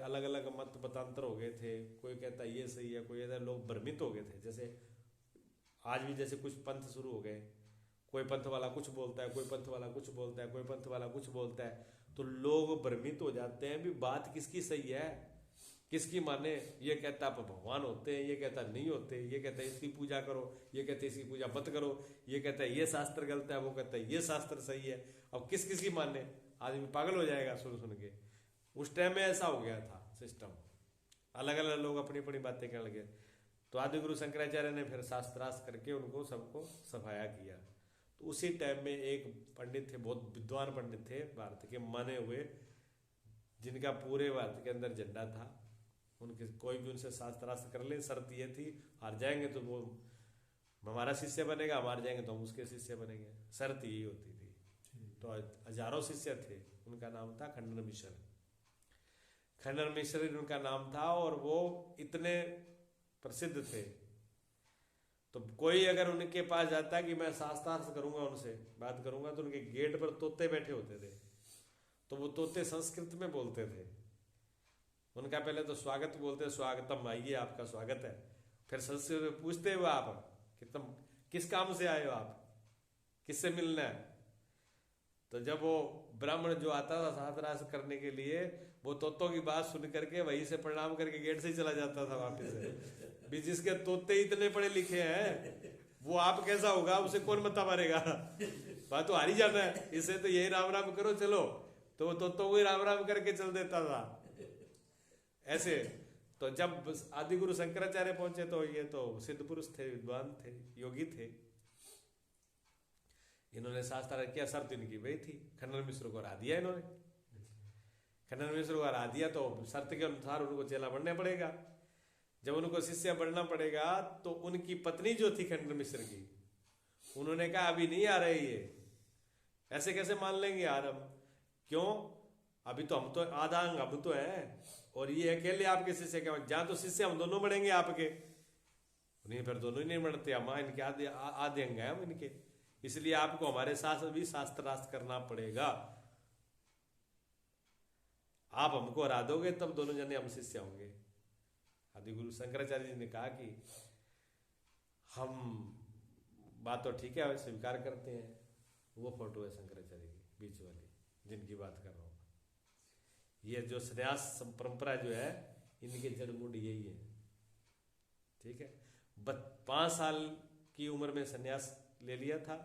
अलग अलग मत मतांतर हो गए थे, कोई कहता है ये सही है, कोई कहता है, लोग भ्रमित हो गए थे। जैसे आज भी जैसे कुछ पंथ शुरू हो गए, कोई पंथ वाला कुछ बोलता है, कोई पंथ वाला कुछ बोलता है, कोई पंथ वाला कुछ बोलता है, तो लोग भ्रमित हो जाते हैं भी बात किसकी सही है, किसकी माने। ये कहता आप भगवान होते हैं, ये कहता नहीं होते, ये कहता है इसकी पूजा करो, ये कहते इसकी पूजा मत करो, ये कहता है ये शास्त्र गलत है, वो कहता है ये शास्त्र सही है। अब किस किसकी माने, आदमी पागल हो जाएगा सुन सुन के। उस टाइम में ऐसा हो गया था सिस्टम, अलग अलग लोग अपनी अपनी बातें करने लगे। तो आदि गुरु शंकराचार्य ने फिर शास्त्रार्थ करके उनको सबको सफाया किया। तो उसी टाइम में एक पंडित थे, बहुत विद्वान पंडित थे, भारत के माने हुए, जिनका पूरे भारत के अंदर झंडा था। उनके कोई भी उनसे शास्त्रार्थ कर ले, शर्त ये थी हार जाएंगे तो वो हमारा शिष्य बनेगा, हार जाएंगे तो हम उसके शिष्य बनेंगे, शर्त यही होती थी। तो हजारों शिष्य थे। उनका नाम था खंडन मिश्र। खंडन मिश्र उनका नाम था, और वो इतने प्रसिद्ध थे। तो कोई अगर उनके पास जाता कि मैं शास्त्रार्थ करूंगा, उनसे बात करूंगा, तो उनके गेट पर तोते बैठे होते थे। तो वो तोते संस्कृत में बोलते थे। उनका पहले तो स्वागत बोलते, स्वागतम, आइए आपका स्वागत है। फिर संस्कृत में पूछते हो आप कि तुम किस काम से आए हो, आप किससे मिलना है। तो जब वो ब्राह्मण जो आता था शास्त्रार्थ करने के लिए, वो तोतों की बात सुन करके वहीं से प्रणाम करके गेट से ही चला जाता था वापस। भी जिसके तोते इतने पढ़े लिखे हैं, वो आप कैसा होगा, उसे कौन मता मारेगा, बात तो हारी जाना है, इसे तो यही राम राम करो चलो। तो वो तोतों को ही राम राम करके चल देता था ऐसे। तो जब आदि गुरु शंकराचार्य पहुंचे, तो ये तो सिद्ध पुरुष थे, विद्वान थे, योगी थे। इन्होंने शास्त्रार्थ किया, शर्त इनकी वही थी। खंडन मिश्र को हरा दिया इन्होंने। खंडन मिश्र को हरा दिया तो शर्त के अनुसार उनको चेला बनना पड़ेगा। जब उनको शिष्य बनना पड़ेगा, तो उनकी पत्नी जो थी खंडन मिश्र की, उन्होंने कहा अभी नहीं आ रही है, ऐसे कैसे मान लेंगे यार हम, क्यों, अभी तो हम तो आधा अंग हम तो हैं, और ये अकेले आपके शिष्य के, जहां तो शिष्य हम दोनों बढ़ेंगे आपके, नहीं फिर दोनों ही नहीं बढ़ते, हम इनके आधे आधे अंग हैं हम इनके, इसलिए आपको हमारे साथ भी शास्त्रार्थ करना पड़ेगा। आप हमको हरा दोगे तब दोनों जने हम शिष्य होंगे। आदि गुरु शंकराचार्य जी ने कहा कि हम बात तो ठीक है, स्वीकार करते हैं। वो फोटो है शंकराचार्य की बीच वाली, जिनकी बात कर रहा हूं। ये जो संन्यास परंपरा जो है, इनके जड़ मूड यही है। ठीक है, 5 साल की उम्र में संन्यास ले लिया था,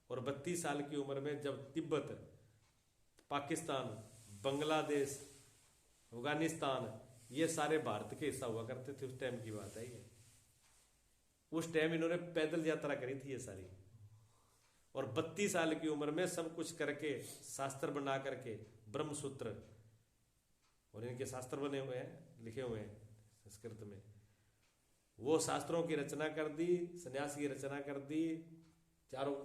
और 32 साल की उम्र में जब तिब्बत, पाकिस्तान, बांग्लादेश, अफगानिस्तान, ये सारे भारत के हिस्सा हुआ करते थे, उस टाइम की बात है ये। उस टाइम इन्होंने पैदल यात्रा करी थी ये सारी, और 32 साल की उम्र में सब कुछ करके, शास्त्र बना करके, ब्रह्मसूत्र, और इनके शास्त्र बने हुए हैं, लिखे हुए हैं संस्कृत में, वो शास्त्रों की रचना कर दी, सन्यास की रचना कर दी। चारों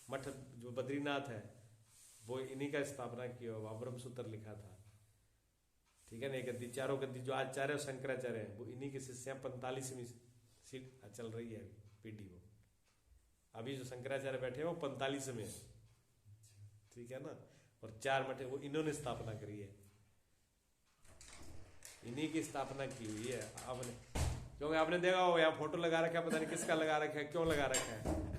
मठ जो बद्रीनाथ है, वो इन्हीं का स्थापना किया हुआ, ब्रह्मसूत्र लिखा था। ठीक है ना, एक गद्दी, चारों गद्दी जो आचार्य शंकराचार्य हैं, वो इन्हीं के शिष्य हैं। 45वीं सीट चल रही है पीढ़ी, वो अभी जो शंकराचार्य बैठे हैं वो 45 में है। ठीक है ना, और 4 मठ वो इन्होंने स्थापना करी है, इन्हीं की स्थापना की हुई है। आपने, क्योंकि आपने देखा हो यहाँ फोटो लगा रखा है, पता नहीं किसका लगा रखा है, क्यों लगा रखा है,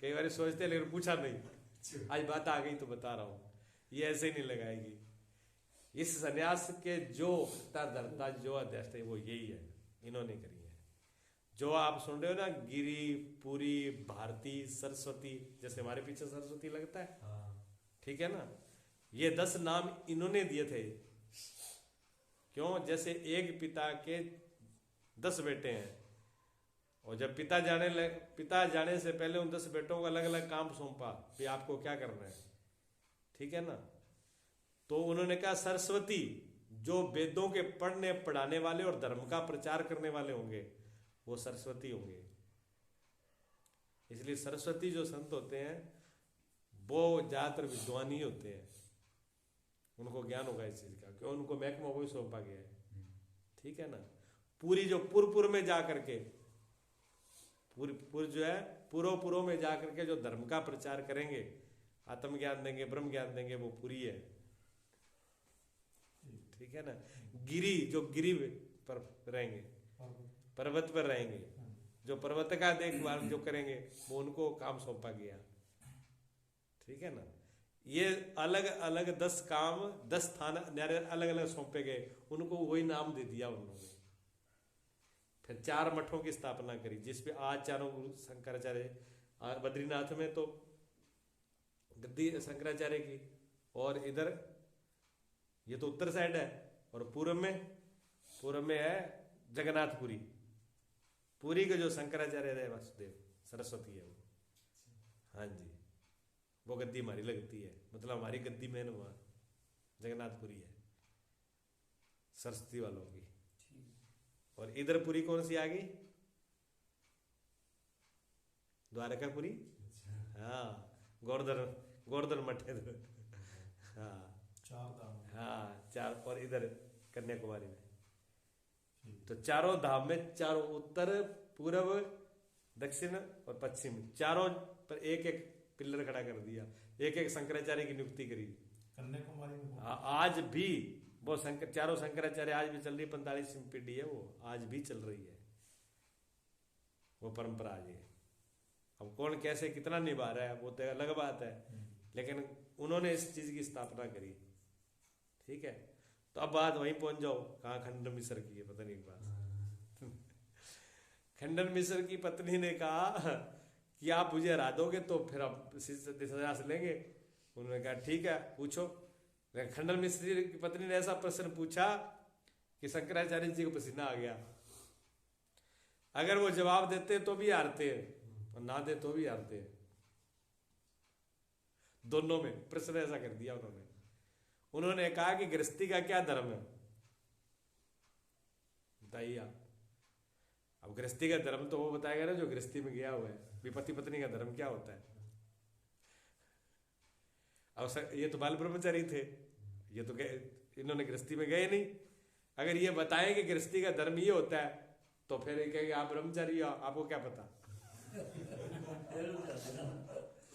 कई बार सोचते लेकिन पूछा नहीं। आज बात आ गई तो बता रहा हूं, ये ऐसे ही नहीं लगाएगी। इस सन्यास के जो धर्ता जो अध्यक्ष है, वो यही है, इन्होंने करी है। जो आप सुन रहे हो ना, गिरी, पुरी, भारती, सरस्वती, जैसे हमारे पीछे सरस्वती लगता है, ठीक है ना, ये 10 नाम इन्होंने दिए थे। क्यों, जैसे एक पिता के 10 बेटे हैं, और जब पिता जाने से पहले उन 10 बेटों को अलग अलग काम सौंपा कि आपको क्या करना है। ठीक है ना, तो उन्होंने कहा सरस्वती जो वेदों के पढ़ने पढ़ाने वाले और धर्म का प्रचार करने वाले होंगे, वो सरस्वती होंगे। इसलिए सरस्वती जो संत होते हैं, वो ज्यादातर विद्वान ही होते हैं, उनको ज्ञान होगा इस चीज का, क्यों, उनको महकमा वही सौंपा गया है। ठीक है ना, पूरी जो पुर में जा करके, पुर जो है, पुरों में जा करके जो धर्म का प्रचार करेंगे, आत्म ज्ञान देंगे, ब्रह्म ज्ञान देंगे, वो पूरी है। ठीक है ना। गिरी, जो गिरी पर रहेंगे, पर्वत पर रहेंगे, जो पर्वत का देखभाल जो करेंगे वो उनको काम सौंपा गया, ठीक है ना। ये अलग अलग 10 काम 10 स्थान अलग अलग सौंपे गए, उनको वही नाम दे दिया उन्होंने। फिर 4 मठों की स्थापना करी, जिसपे आज चारों गुरु शंकराचार्य, बद्रीनाथ में तो गद्दी शंकराचार्य की, और इधर ये तो उत्तर साइड है, और पूर्व में है जगन्नाथपुरी। पुरी के जो शंकराचार्य है वासुदेव सरस्वती है वो, हाँ जी, वो गद्दी हमारी लगती है, मतलब हमारी गद्दी में वहाँ जगन्नाथपुरी है सरस्वती वालों की। और इधर पुरी कौन सी आ गई? द्वारकापुरी। हाँ, गोवर्धन मठ है। हाँ, 4 धाम। हाँ 4, और इधर कन्याकुमारी में। तो चारों धाम में, चारों उत्तर पूर्व दक्षिण और पश्चिम, चारों पर एक एक पिलर खड़ा कर दिया, एक एक शंकराचार्य की नियुक्ति करी। कन्याकुमारी में आज भी वो चारों शंकराचार्य आज भी चल रही, 45वीं पीढ़ी है वो, आज भी चल रही है वो परंपरा आज है। अब कौन कैसे कितना निभा रहा है वो तो अलग बात है, लेकिन उन्होंने इस चीज की स्थापना करी, ठीक है। तो अब बात वहीं पहुंच जाओ, कहाँ खंडन मिश्र की है, पता नहीं एक बात। खंडन मिश्र की पत्नी ने कहा कि आप मुझे हरा दोगे तो फिर आप सजा से लेंगे। उन्होंने कहा ठीक है पूछो। लेकिन खंडन मिश्र की पत्नी ने ऐसा प्रश्न पूछा कि शंकराचार्य जी को पसीना आ गया। अगर वो जवाब देते तो भी हारते हैं, और ना दे तो भी हारते हैं, दोनों में प्रश्न ऐसा कर दिया उन्होंने। उन्होंने कहा कि गृहस्थी का क्या धर्म है, बताइए आप। अब गृहस्थी का धर्म तो वो बताएगा ना जो गृहस्थी में गया हुआ है, पति पत्नी का धर्म क्या होता है। अब ये तो बाल ब्रह्मचारी थे, ये तो इन्होंने गृहस्थी में गए नहीं। अगर ये बताएं कि गृहस्थी का धर्म ये होता है तो फिर ये कहेंगे आप ब्रह्मचारी हो, आपको क्या पता।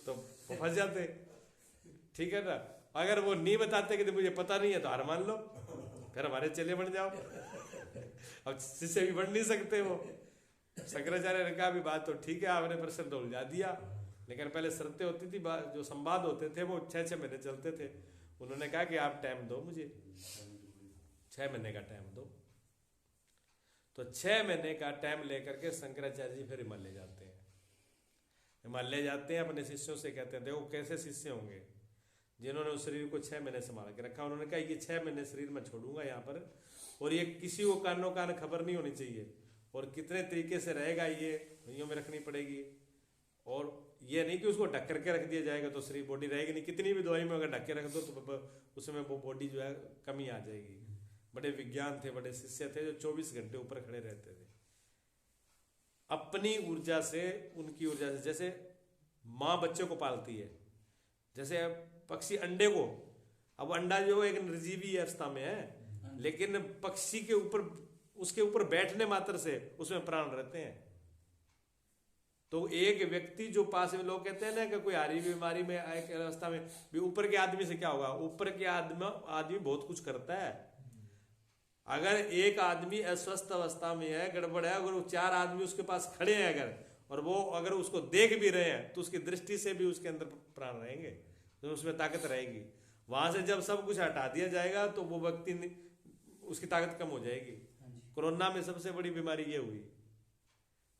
तो फंस जाते, ठीक है ना। अगर वो नहीं बताते कि मुझे पता नहीं है तो हार मान लो, फिर हमारे चेले बन जाओ। अब शिष्य भी बन नहीं सकते वो। शंकराचार्य ने कहा भी बात तो ठीक है, आपने प्रश्न तो उलझा दिया, लेकिन पहले शर्तें होती थी, जो संवाद होते थे वो 6-6 महीने चलते थे। उन्होंने कहा कि आप टाइम दो मुझे, 6 महीने का टाइम दो। तो 6 महीने का टाइम लेकर के शंकराचार्य जी फिर हिमालय जाते हैं। हिमालय जाते हैं, अपने शिष्यों से कहते हैं देखो कैसे शिष्य होंगे जिन्होंने उस शरीर को 6 महीने संभाल के रखा। उन्होंने कहा ये 6 महीने शरीर में छोड़ूंगा यहाँ पर, और ये किसी को कानो कान खबर नहीं होनी चाहिए, और कितने तरीके से रहेगा ये यूं में रखनी पड़ेगी। और ये नहीं कि उसको ढक करके रख दिया जाएगा तो शरीर बॉडी रहेगी नहीं, कितनी भी दवाई में अगर ढक के रख दो तो उसमें वो बॉडी जो है कमी आ जाएगी। बड़े विज्ञान थे, बड़े शिष्य थे जो 24 घंटे ऊपर खड़े रहते थे अपनी ऊर्जा से, उनकी ऊर्जा से। जैसे माँ बच्चे को पालती है, जैसे पक्षी अंडे को, अब अंडा जो एक निर्जीवी अवस्था में है, लेकिन पक्षी के ऊपर, उसके ऊपर बैठने मात्र से उसमें प्राण रहते हैं। तो एक व्यक्ति जो पास में, लोग कहते हैं ना कि कोई हारी बीमारी में एक अवस्था में भी, ऊपर के आदमी से क्या होगा, ऊपर के आदमी बहुत कुछ करता है। अगर एक आदमी अस्वस्थ अवस्था में है, गड़बड़ है, अगर वो 4 आदमी उसके पास खड़े हैं अगर, और वो अगर उसको देख भी रहे हैं तो उसकी दृष्टि से भी उसके अंदर प्राण रहेंगे, तो उसमें ताकत रहेगी। वहां से जब सब कुछ हटा दिया जाएगा तो वो व्यक्ति, उसकी ताकत कम हो जाएगी। कोरोना में सबसे बड़ी बीमारी ये हुई,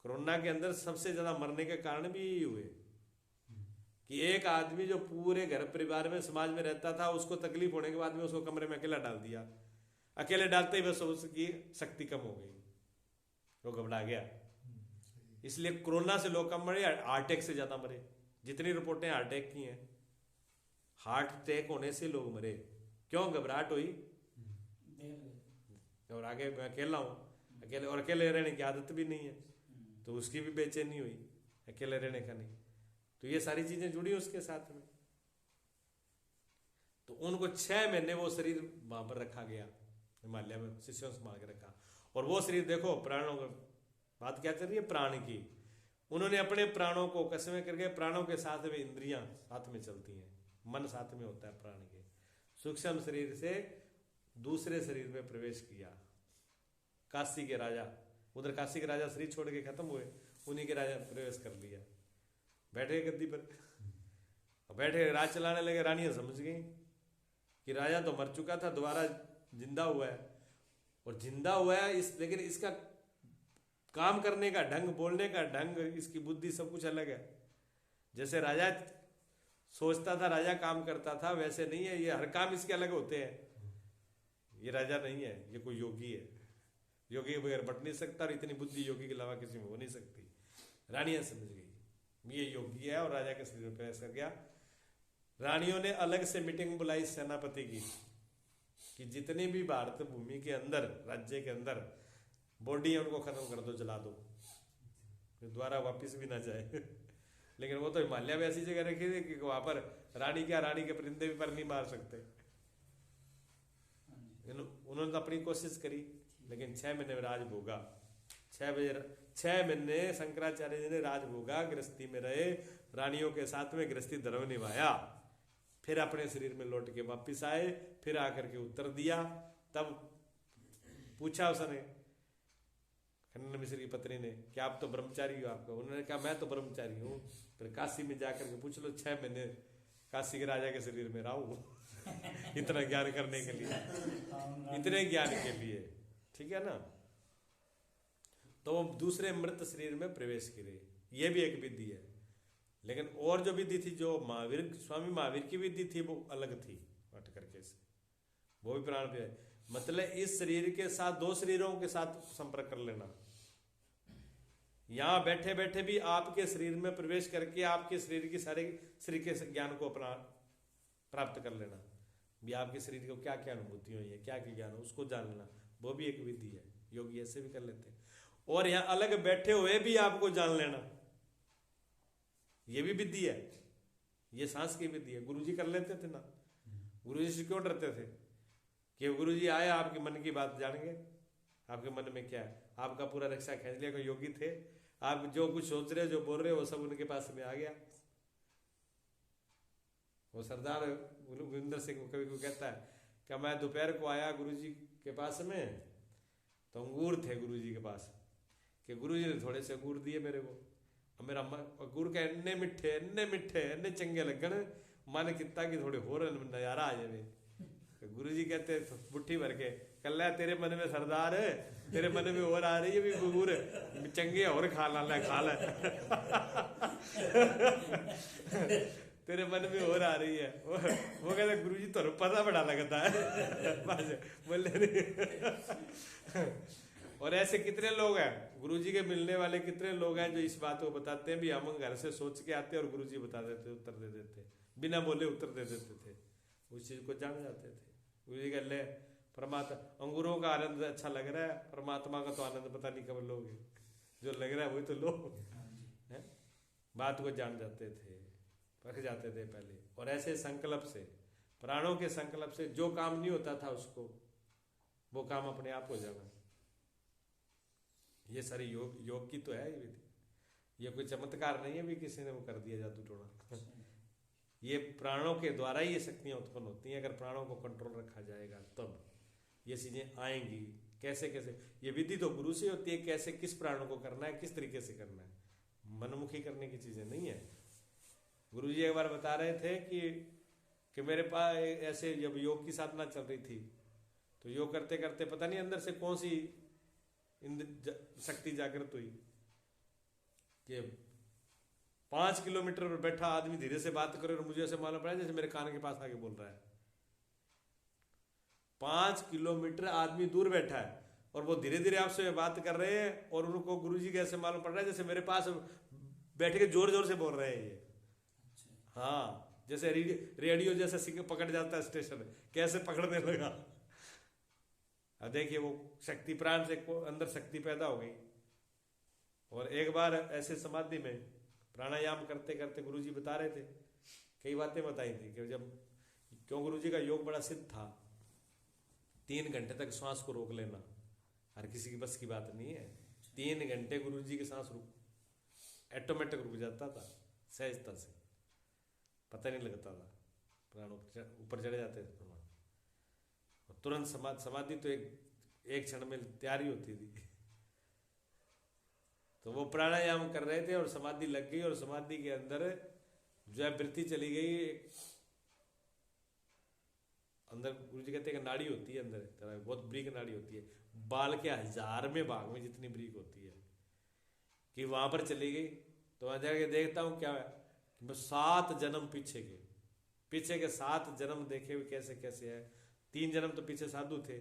कोरोना के अंदर सबसे ज्यादा मरने के कारण भी यही हुए कि एक आदमी जो पूरे घर परिवार में समाज में रहता था, उसको तकलीफ होने के बाद में उसको कमरे में अकेला डाल दिया। अकेले डालते ही बस उसकी शक्ति कम हो गई, वो घबरा गया। इसलिए कोरोना से लोग कम मरे, हार्ट अटैक से ज्यादा मरे। जितनी रिपोर्टें हार्ट अटैक की हैं, हार्ट अटैक होने से लोग मरे। क्यों? घबराहट हुई, घबरा के मैं अकेला हूँ, अकेले, और अकेले रहने की आदत भी नहीं है, तो उसकी भी बेचैनी हुई, अकेले रहने का नहीं। तो ये सारी चीजें जुड़ी उसके साथ में। तो उनको 6 महीने वो शरीर वहां पर रखा गया, हिमालय में शिष्यों से संभाल के रखा। और वो शरीर देखो, प्राणों का बात क्या चल रही है, प्राण की। उन्होंने अपने प्राणों को कसमें करके, प्राणों के साथ में इंद्रियां साथ में चलती हैं, मन साथ में होता है प्राण के। सूक्ष्म शरीर से दूसरे शरीर में प्रवेश किया। काशी के राजा, उधर काशी के राजा शरीर छोड़ के खत्म हुए, उन्हीं के राजा प्रवेश कर लिया, बैठे गद्दी पर, बैठे राज चलाने लगे। रानियां समझ गई कि राजा तो मर चुका था, दोबारा जिंदा हुआ है, और जिंदा हुआ है लेकिन इसका काम करने का ढंग, बोलने का ढंग, इसकी बुद्धि सब कुछ अलग है। जैसे राजा सोचता था, राजा काम करता था, वैसे नहीं है, ये हर काम इसके अलग होते हैं। ये राजा नहीं है, ये कोई योगी है। योगी के बगैर बट नहीं सकता, और इतनी बुद्धि योगी के अलावा किसी में हो नहीं सकती। रानियां समझ गई ये योगी है, और राजा के शरीर में प्रवेश कर गया। रानियों ने अलग से मीटिंग बुलाई सेनापति की कि जितनी भी भारत भूमि के अंदर, राज्य के अंदर बॉडी है, उनको खत्म कर दो, जला दो, फिर दोबारा वापिस भी ना जाए। लेकिन वो तो हिमालय में ऐसी जगह रखी थी कि वहां पर रानी के परिंदे भी पर नहीं मार सकते। उन्होंने तो अपनी कोशिश करी, लेकिन 6 महीने में राज भोगा। 6 महीने शंकराचार्य जी ने राज भोगा, गृहस्थी में रहे, रानियों के साथ में गृहस्थी धर्म निभाया, फिर अपने शरीर में लौट के वापिस आए, फिर आकर के उत्तर दिया। तब पूछा उसने खंडन मिश्र की पत्नी ने कि आप तो ब्रह्मचारी हो आपका? उन्होंने कहा मैं तो ब्रह्मचारी हूँ। फिर काशी में जाकर के पूछ लो, 6 महीने काशी के राजा के शरीर में रहा हूँ इतना ज्ञान करने के लिए, इतने ज्ञान के लिए, ठीक है ना। तो वो दूसरे मृत शरीर में प्रवेश करे, ये भी एक विधि है। लेकिन और जो विधि थी, जो महावीर, स्वामी महावीर की विधि थी, वो अलग थी हट करके से, वो भी प्राण पे, मतलब इस शरीर के साथ 2 शरीरों के साथ संपर्क कर लेना। यहां बैठे बैठे भी आपके शरीर में प्रवेश करके आपके शरीर की सारे शरीर के ज्ञान को अपना प्राप्त कर लेना। भी आपके शरीर को क्या क्या अनुभूति हुई है, क्या क्या ज्ञान है, उसको जान लेना, वो भी एक विधि है। योगी ऐसे भी कर लेते हैं। और यहाँ अलग बैठे हुए भी आपको जान लेना, ये भी विधि है, ये सांस की विधि है। गुरुजी कर लेते थे ना। गुरुजी से क्यों डरते थे कि गुरुजी आए आपके मन की बात जानेंगे, आपके मन में क्या है, आपका पूरा रक्षा खींच लिया। कोई योगी थे, आप जो कुछ सोच रहे हो, जो बोल रहे हो, वो सब उनके पास में आ गया। वो सरदार गुरिंदर सिंह कभी को कहता है कि मैं दोपहर को आया गुरुजी के पास में, तो अंगूर थे गुरुजी के पास, कि गुरुजी ने थोड़े से अंगूर दिए मेरे को, और मेरा अंगूर का इन्ने मिठे इन्ने चंगे लगन, मन कितना कि थोड़े होर नजारा आ जाए। गुरुजी कहते मुट्ठी भर के, कल तेरे मन में सरदार है, तेरे मन में और आ रही है भी अंगूर चंगे और खा ला तेरे मन में और आ रही है। वो कहता गुरुजी तो पता बड़ा लगता है बोले नहीं। और ऐसे कितने लोग हैं, गुरुजी के मिलने वाले कितने लोग हैं जो इस बात को बताते हैं भी हम घर से सोच के आते और गुरुजी बता देते, उत्तर दे देते, बिना बोले उत्तर दे देते थे, उस चीज को जान जाते थे। गुरुजी कह ले परमात्मा, अंगूरों का आनंद अच्छा लग रहा है, परमात्मा का तो आनंद पता नहीं कब लोगे, जो लग रहा है वही तो लो। बात को जान जाते थे, रख जाते थे पहले। और ऐसे संकल्प से, प्राणों के संकल्प से जो काम नहीं होता था उसको, वो काम अपने आप हो जाना। ये सारी योग की तो है ये विधि, ये कोई चमत्कार नहीं है भी किसी ने वो कर दिया जादू टोना। ये प्राणों के द्वारा ही ये शक्तियां उत्पन्न होती हैं। अगर प्राणों को कंट्रोल रखा जाएगा तब ये चीजें आएंगी। कैसे कैसे, ये विधि तो गुरु से होती है, कैसे किस प्राणों को करना है, किस तरीके से करना है, मनमुखी करने की चीजें नहीं है। गुरु जी एक बार बता रहे थे कि मेरे पास ऐसे जब योग की साधना चल रही थी, तो योग करते करते पता नहीं अंदर से कौन सी शक्ति जागृत हुई कि 5 किलोमीटर पर बैठा आदमी धीरे से बात करे और मुझे ऐसे मालूम पड़ा जैसे मेरे कान के पास आके बोल रहा है। 5 किलोमीटर आदमी दूर बैठा है और वो धीरे धीरे आपसे बात कर रहे हैं, और उनको गुरुजी के ऐसे मालूम पड़ रहा है जैसे मेरे पास बैठ के जोर जोर से बोल रहे हैं ये। हाँ, जैसे रेडियो जैसे पकड़ जाता है स्टेशन, कैसे पकड़ने लगा। अब देखिए वो शक्ति प्राण से अंदर शक्ति पैदा हो गई। और एक बार ऐसे समाधि में प्राणायाम करते करते गुरुजी बता रहे थे, कई बातें बताई थी कि जब, क्यों गुरुजी का योग बड़ा सिद्ध था, 3 घंटे तक श्वास को रोक लेना हर किसी की बस की बात नहीं है। 3 घंटे गुरुजी की सांस ऑटोमेटिक रुक जाता था, सहजता से, पता नहीं लगता था, प्राण ऊपर चढ़े जाते थे। तुरंत समाधि तो एक क्षण में तैयारी होती थी। तो वो प्राणायाम कर रहे थे और समाधि लग गई, और समाधि के अंदर जो है वृत्ति चली गई। अंदर गुरु जी कहते हैं कि नाड़ी होती है अंदर, तरह बहुत ब्रीक नाड़ी होती है, बाल के 1000वें भाग में जितनी ब्रीक होती है, कि वहां पर चली गई। तो वहां जाके देखता हूँ क्या है, 7 जन्म पीछे के 7 जन्म देखे हुए कैसे कैसे है। 3 जन्म तो पीछे साधु थे,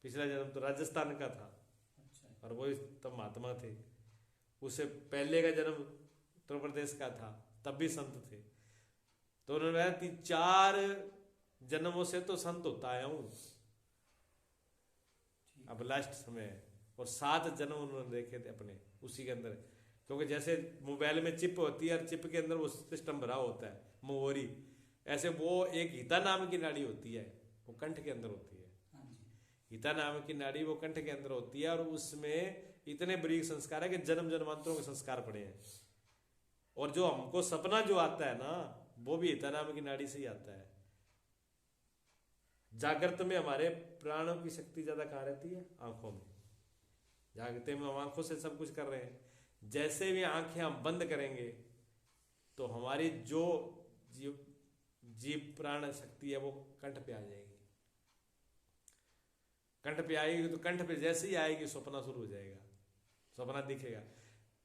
पिछला जन्म तो राजस्थान का था, और वो तब महात्मा थे। उससे पहले का जन्म उत्तर प्रदेश का था, तब भी संत थे। तो उन्होंने कहा 4 जन्मों से तो संत होता आया हूं, अब लास्ट समय है। और 7 जन्म उन्होंने देखे थे अपने उसी के अंदर, क्योंकि जैसे मोबाइल में चिप होती है और चिप के अंदर वो सिस्टम भरा होता है मोहरी, ऐसे वो एक हिता नाम की नाड़ी होती है, वो कंठ के अंदर होती है। हिता नाम की नाड़ी वो कंठ के अंदर होती है, और उसमें इतने बरीक संस्कार है कि जन्म जन्मांतरों के संस्कार पड़े हैं। और जो हमको सपना जो आता है ना, वो भी हिता नाम की नाड़ी से ही आता है। जागृत में हमारे प्राणों की शक्ति ज्यादा कहाँ रहती है? आंखों में। जागते में हम आंखों से सब कुछ कर रहे हैं, जैसे भी आंखें हम बंद करेंगे तो हमारी जो जीव प्राण शक्ति है वो कंठ पे आ जाएगी। कंठ पे आएगी तो कंठ पे जैसे ही आएगी सपना शुरू हो जाएगा, सपना दिखेगा।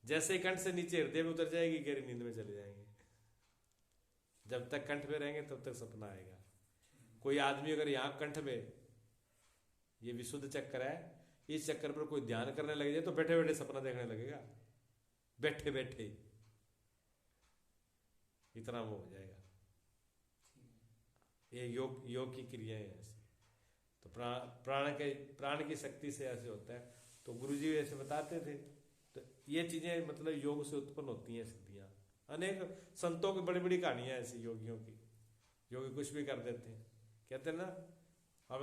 जैसे ही कंठ से नीचे हृदय में उतर जाएगी, गहरी नींद में चले जाएंगे। जब तक कंठ पे रहेंगे तब तक सपना आएगा। कोई आदमी अगर यहाँ कंठ में, ये विशुद्ध चक्र है, इस चक्कर पर कोई ध्यान करने लग जाए तो बैठे बैठे सपना देखने लगेगा, बैठे बैठे इतना वो हो जाएगा। ये योग की क्रियाएं हैं ऐसी। तो प्राण की शक्ति से ऐसे होता है। तो गुरुजी ऐसे बताते थे। तो ये चीजें मतलब योग से उत्पन्न होती हैं सिद्धियां। अनेक संतों की बड़ी बड़ी कहानियां ऐसी योगियों की, योगी कुछ भी कर देते हैं। कहते हैं ना, अब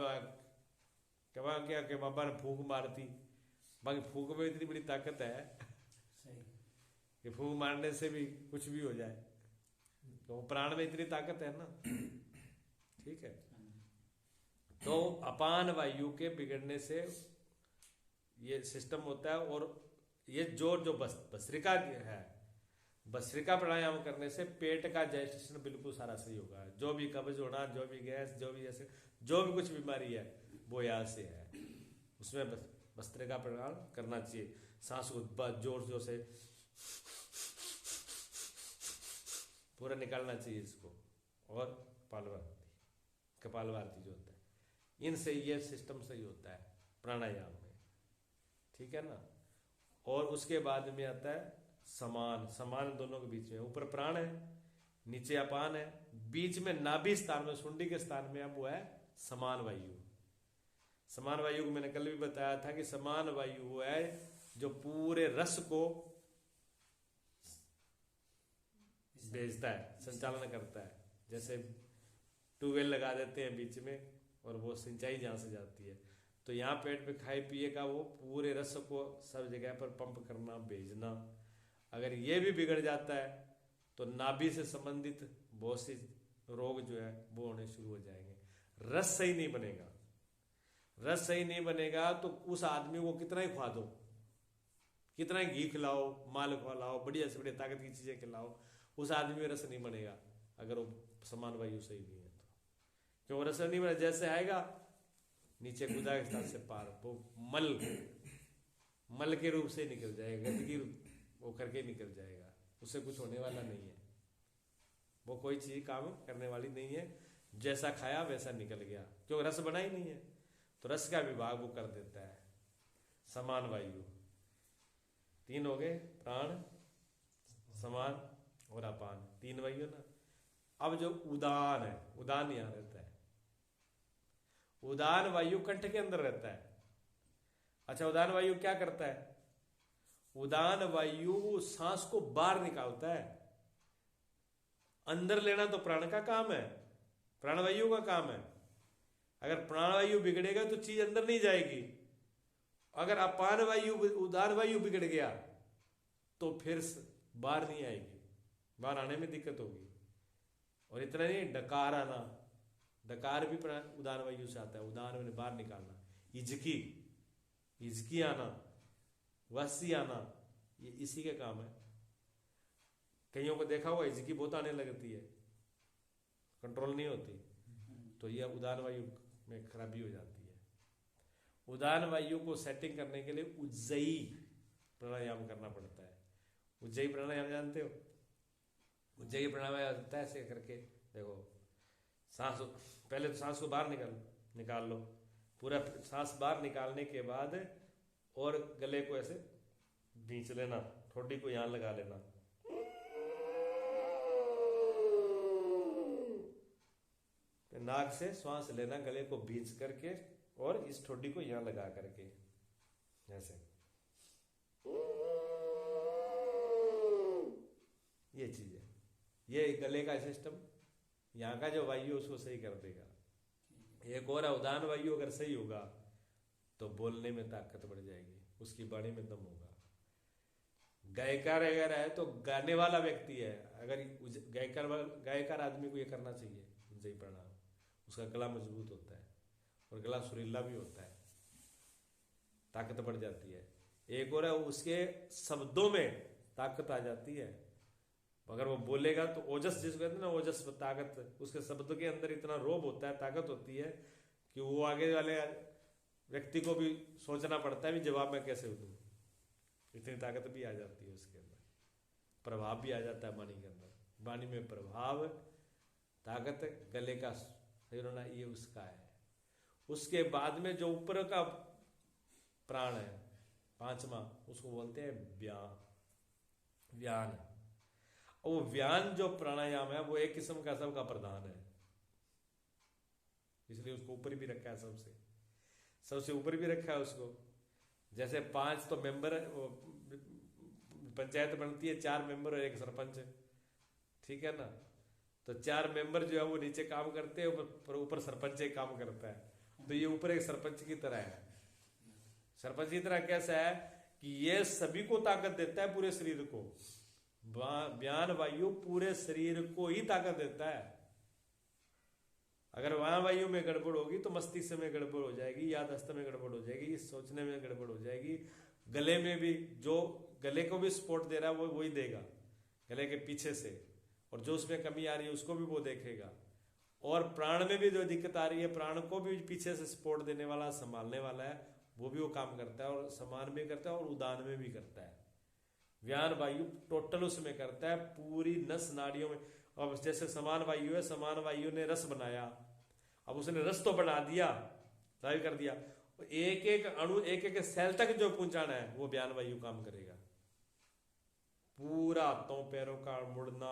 क्या कि बाबा ने फूंक मार दी, बाकी फूंक में इतनी बड़ी ताकत है कि फूंक मारने से भी कुछ भी हो जाए। तो प्राण में इतनी ताकत है ना, ठीक है। तो अपान वायु के बिगड़ने से ये सिस्टम होता है। और ये जो भस्त्रिका है, भस्त्रिका प्राणायाम करने से पेट का डाइजेशन बिल्कुल सारा सही होगा। जो भी कब्ज होना, जो भी गैस, जो भी ऐसे जो भी कुछ बीमारी है वो यहाँ से है। उसमें भस्त्रिका प्राणायाम करना चाहिए। सांस को जोर से पूरा निकालना चाहिए इसको। और कपालभाति जो होता है, इनसे ये सिस्टम सही होता है प्राणायाम में, ठीक है ना। और उसके बाद में आता है समान दोनों के बीच में। ऊपर प्राण है, नीचे अपान है, बीच में नाभि स्थान में, सुंडी के स्थान में अब वो है समान वायु। समान वायु को मैंने कल भी बताया था कि समान वायु वो है जो पूरे रस को भेजता है, संचालन करता है। जैसे ट्यूबवेल लगा देते हैं बीच में और वो सिंचाई जहाँ से जाती है, तो यहाँ पेट पे खाए पिए का वो पूरे रस को सब जगह पर पंप करना, भेजना। अगर ये भी बिगड़ जाता है तो नाभि से संबंधित बहुत सी रोग जो है वो होने शुरू हो जाएंगे। रस सही नहीं बनेगा, रस सही नहीं बनेगा तो उस आदमी को कितना ही खवा दो, कितना ही घी खिलाओ, माल खिलाओ, बढ़िया से बढ़िया ताकत की चीजें खिलाओ, उस आदमी में रस नहीं बनेगा अगर वो समान वायु सही नहीं है तो। क्यों रस नहीं बने? जैसे आएगा नीचे गुदा के स्थान से पार वो मल के रूप से निकल जाएगा, गंदगी वो करके निकल जाएगा, उससे कुछ होने वाला नहीं है। वो कोई चीज काम करने वाली नहीं है। जैसा खाया वैसा निकल गया, क्यों रस बना ही नहीं है। तो रस का विभाग वो कर देता है। समान वायु 3 हो गए, प्राण, समान और अपान, 3 वायु ना। अब जो उदान है, उदान यहां रहता है। उदान वायु कंठ के अंदर रहता है। अच्छा, उदान वायु क्या करता है? उदान वायु सांस को बाहर निकालता है। अंदर लेना तो प्राण का काम है, प्राणवायु का काम है। अगर प्राणवायु बिगड़ेगा तो चीज अंदर नहीं जाएगी। अगर अपान वायु, उदान वायु बिगड़ गया तो फिर बाहर नहीं आएगी, बाहर आने में दिक्कत होगी। और इतना नहीं, डकार आना, डकार भी उदान वायु से आता है, उदान मैंने बाहर निकालना, इजकी, इजकी आना, वासी आना, ये इसी के काम है। कईयों को देखा होगा इजकी बहुत आने लगती है, कंट्रोल नहीं होती, तो यह उदान वायु में खराबी हो जाती है। उदान वायु को सेटिंग करने के लिए उज्जयी प्राणायाम करना पड़ता है। उज्जयी प्राणायाम जानते हो? उज्जयी प्राणायाम होता है ऐसे करके, देखो सांस, पहले तो सांस को बाहर निकाल लो, पूरा सांस बाहर निकालने के बाद और गले को ऐसे खींच लेना, ठोडी को यहाँ लगा लेना, नाक से श्वास लेना, गले को भींच करके और इस ठोडी को यहाँ लगा करके ऐसे, ये चीज है। ये गले का सिस्टम, यहाँ का जो वायु उसको सही कर देगा। एक और उदान वायु अगर सही होगा तो बोलने में ताकत बढ़ जाएगी, उसकी वाणी में दम होगा। गायकार अगर है तो गाने वाला व्यक्ति है, अगर गायकार आदमी को ये करना चाहिए उज्जयी प्राणायाम, उसका गला मजबूत होता है और गला सुरीला भी होता है, ताकत बढ़ जाती है। एक और है उसके शब्दों में ताकत आ जाती है, अगर वो बोलेगा तो ओजस, जिसको कहते हैं ना ओजस, ताकत, उसके शब्द के अंदर इतना रोब होता है, ताकत होती है कि वो आगे वाले व्यक्ति को भी सोचना पड़ता है भी जवाब में कैसे दूं, इतनी ताकत भी आ जाती है उसके अंदर, प्रभाव भी आ जाता है वाणी के अंदर। वाणी में प्रभाव, ताकत, गले का सही होना, ये उसका है। उसके बाद में जो ऊपर का प्राण है पांचवा, उसको बोलते हैं व्यान। वो व्यान जो प्राणायाम है वो एक किस्म का सबका प्रधान है, इसलिए उसको ऊपर भी रखा है, सबसे ऊपर भी रखा है उसको। जैसे 5 तो मेंबर, पंचायत बनती है 4 मेंबर और 1 सरपंच, ठीक है ना, तो 4 मेंबर जो है वो नीचे काम करते हैं, ऊपर सरपंच एक काम करता है, तो ये ऊपर एक सरपंच की तरह है। सरपंच की तरह कैसा है कि ये सभी को ताकत देता है, पूरे शरीर को। व्यान वायु पूरे शरीर को ही ताकत देता है। अगर वहां वायु में गड़बड़ होगी तो मस्तिष्क में गड़बड़ हो जाएगी, याददाश्त में गड़बड़ हो जाएगी, सोचने में गड़बड़ हो जाएगी, गले में भी, जो गले को भी सपोर्ट दे रहा है वो वही देगा गले के पीछे से, और जो उसमें कमी आ रही है उसको भी वो देखेगा, और प्राण में भी जो दिक्कत आ रही है प्राण को भी पीछे से सपोर्ट देने वाला, संभालने वाला है, वो भी वो काम करता है, और समान भी करता है और उदान में भी करता है। व्यान वायु टोटल उसमें करता है, पूरी नस नाड़ियों में। अब जैसे समान वायु है, समान वायु ने रस बनाया, अब उसने रस तो बना दिया, जाहिर कर दिया, एक एक अणु, एक एक सेल तक जो पहुंचाना है वो व्यान वायु काम करेगा। पूरा हाथों पैरों का मुड़ना,